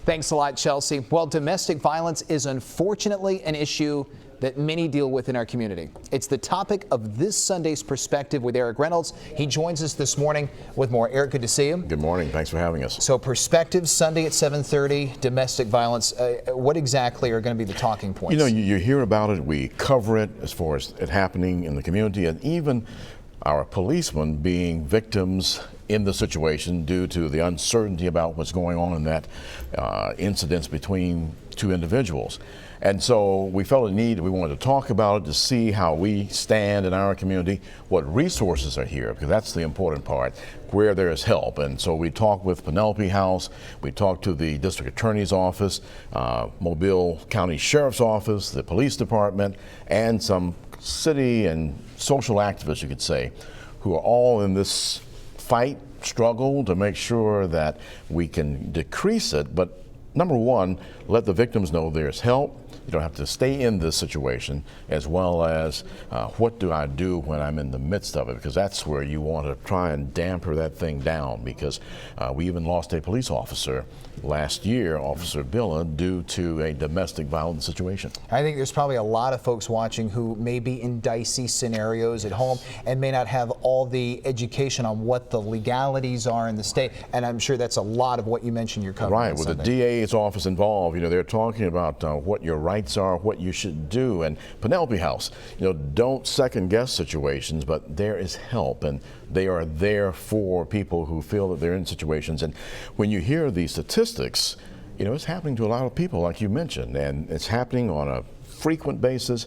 Thanks a lot, Chelsea. Well, domestic violence is unfortunately an issue that many deal with in our community. It's the topic of this Sunday's Perspective with Eric Reynolds. He joins us this morning with more. Eric, good to see you. Good morning. Thanks for having us. So Perspective Sunday at 7:30, domestic violence. What exactly are going to be the talking points? You know, you hear about it. We cover it as far as it happening in the community, and even our policemen being victims in the situation due to the uncertainty about what's going on in that incidents between two individuals. And so we felt a need, we wanted to talk about it to see how we stand in our community, what resources are here, because that's the important part, where there is help. And so we talked with Penelope House, we talked to the District Attorney's Office, Mobile County Sheriff's Office, the Police Department, and some city and social activists, you could say, who are all in this fight, struggle to make sure that we can decrease it. But number one, let the victims know there's help. You don't have to stay in this situation, as well as what do I do when I'm in the midst of it, because that's where you want to try and damper that thing down, because we even lost a police officer last year, Officer Billa, due to a domestic violence situation. I think there's probably a lot of folks watching who may be in dicey scenarios at home and may not have all the education on what the legalities are in the state, and I'm sure that's a lot of what you mentioned you're covering. Right, with the DA's office involved, you know, they're talking about what your rights are, what you should do. And Penelope House, you know, don't second guess situations, but there is help, and they are there for people who feel that they're in situations. And when you hear the statistics, you know, it's happening to a lot of people, like you mentioned, and it's happening on a frequent basis.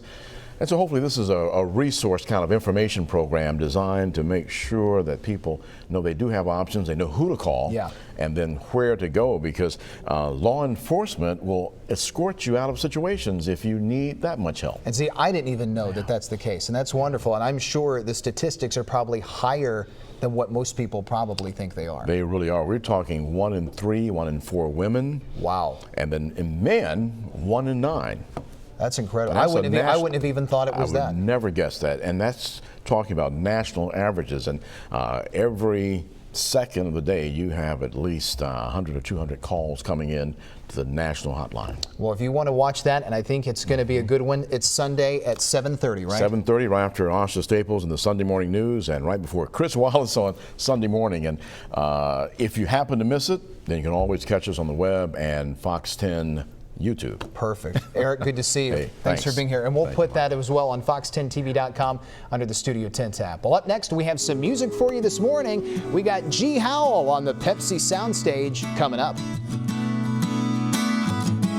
And so hopefully this is a resource kind of information program designed to make sure that people know they do have options, they know who to call, and then where to go, because law enforcement will escort you out of situations if you need that much help. And see, I didn't even know that that's the case, and that's wonderful. And I'm sure the statistics are probably higher than what most people probably think they are. They really are. We're talking 1 in 3, 1 in 4 women. Wow. And then in men, 1 in 9. That's incredible. I wouldn't have even thought it was that. I would never guess that. And that's talking about national averages. And every second of the day, you have at least 100 or 200 calls coming in to the national hotline. Well, if you want to watch that, and I think it's going to be a good one, it's Sunday at 7:30, right? 7:30, right after Asha Staples and the Sunday Morning News, and right before Chris Wallace on Sunday morning. And if you happen to miss it, then you can always catch us on the web and Fox 10 YouTube. Perfect. Eric, good to see you. Hey, thanks for being here. And we'll put that as well on fox10tv.com under the Studio 10 tab. Well, up next, we have some music for you this morning. We got G. Howell on the Pepsi soundstage coming up.